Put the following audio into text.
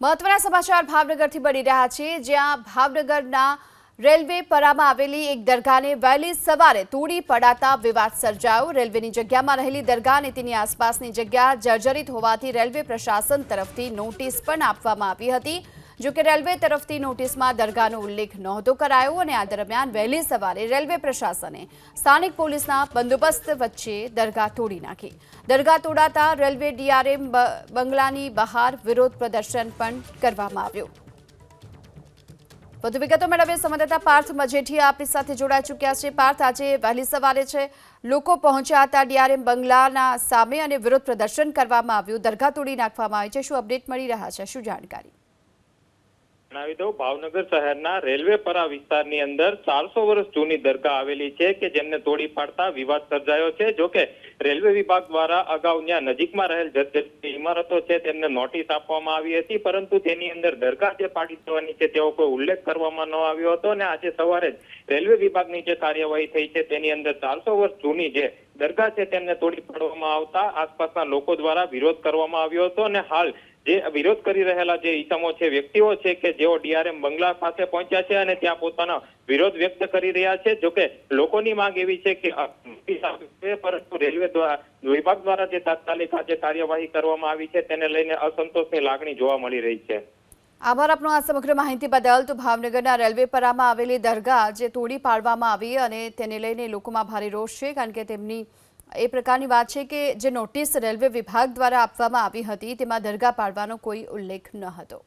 મહત્વના સમાચાર ભાવનગરથી મળી રહ્યા છે, જ્યાં ભાવનગરના રેલવે પરામાં આવેલી એક દરગાહને વહેલી સવારે તોડી પડાતા વિવાદ સર્જાયો। રેલવેની જગ્યામાં રહેલી દરગાહ અને તેની આસપાસની જગ્યા જર્જરિત હોવાથી રેલવે પ્રશાસન તરફથી નોટિસ પણ આપવામાં આવી હતી। જો કે રેલવે તરફથી નોટિસમાં દરગાહનો ઉલ્લેખ નહોતો કરાયો અને આ દરમિયાન વહેલી સવારે રેલવે પ્રશાસને સ્થાનિક પોલીસના બંદોબસ્ત વચ્ચે દરગાહ તોડી નાખી। દરગાહ તોડાતા રેલવે ડીઆરએમ બંગલાની બહાર વિરોધ પ્રદર્શન પણ કરવામાં આવ્યું। વધુ વિગતો મેળવીએ સંવાદદાતા પાર્થ મજેઠિયા આપણી સાથે જોડાઈ ચૂક્યા છે। પાર્થ, આજે વહેલી સવારે છે લોકો પહોંચ્યા હતા ડીઆરએમ બંગલાના સામે અને વિરોધ પ્રદર્શન કરવામાં આવ્યું, દરગાહ તોડી નાખવામાં આવી છે। શું અપડેટ મળી રહ્યા છે, શું જાણકારી? જણાવી દઉં, ભાવનગર શહેરના રેલવે પરા વિસ્તારની અંદર 400 વર્ષ જૂની દરગાહ આવેલી છે કે જેમને તોડી પાડતા વિવાદ સર્જાયો છે। જોકે રેલવે વિભાગ દ્વારા અગાઉ ત્યાં નજીકમાં રહેલ જર્જરિત ઇમારતો છે તેમને નોટિસ આપવામાં આવી હતી, પરંતુ તેની અંદર દરગાહ જે પાડી દેવાની છે તેવો કોઈ ઉલ્લેખ કરવામાં ન આવ્યો હતો અને આજે સવારે જ રેલવે વિભાગની જે કાર્યવાહી થઈ છે તેની અંદર 400 વર્ષ જૂની જે દરગાહ છે તેમને તોડી પાડવામાં આવતા આસપાસના લોકો દ્વારા વિરોધ કરવામાં આવ્યો હતો અને હાલ જે વિરોધ કરી રહેલા જે ઇસમો છે, વ્યક્તિઓ છે કે જેઓ ડીઆરએમ બંગલા પાસે પહોંચ્યા છે અને ત્યાં પોતાનો વિરોધ વ્યક્ત કરી રહ્યા છે। જોકે લોકોની માંગ એવી છે કે પરંતુ રેલવે વિભાગ દ્વારા જે તાત્કાલિક આજે કાર્યવાહી કરવામાં આવી છે તેને લઈને અસંતોષની લાગણી જોવા મળી રહી છે। આભાર આપનો આ સમગ્ર માહિતી બદલ। તો ભાવનગરના રેલવે પરામાં આવેલી દરગાહ જે તોડી પાડવામાં આવી અને તેને લઈને લોકોમાં ભારે રોષ છે, કારણ કે તેમની એ પ્રકારની વાત છે કે જે નોટિસ રેલવે વિભાગ દ્વારા આપવામાં આવી હતી તેમાં દરગાહ પાડવાનો કોઈ ઉલ્લેખ ન હતો।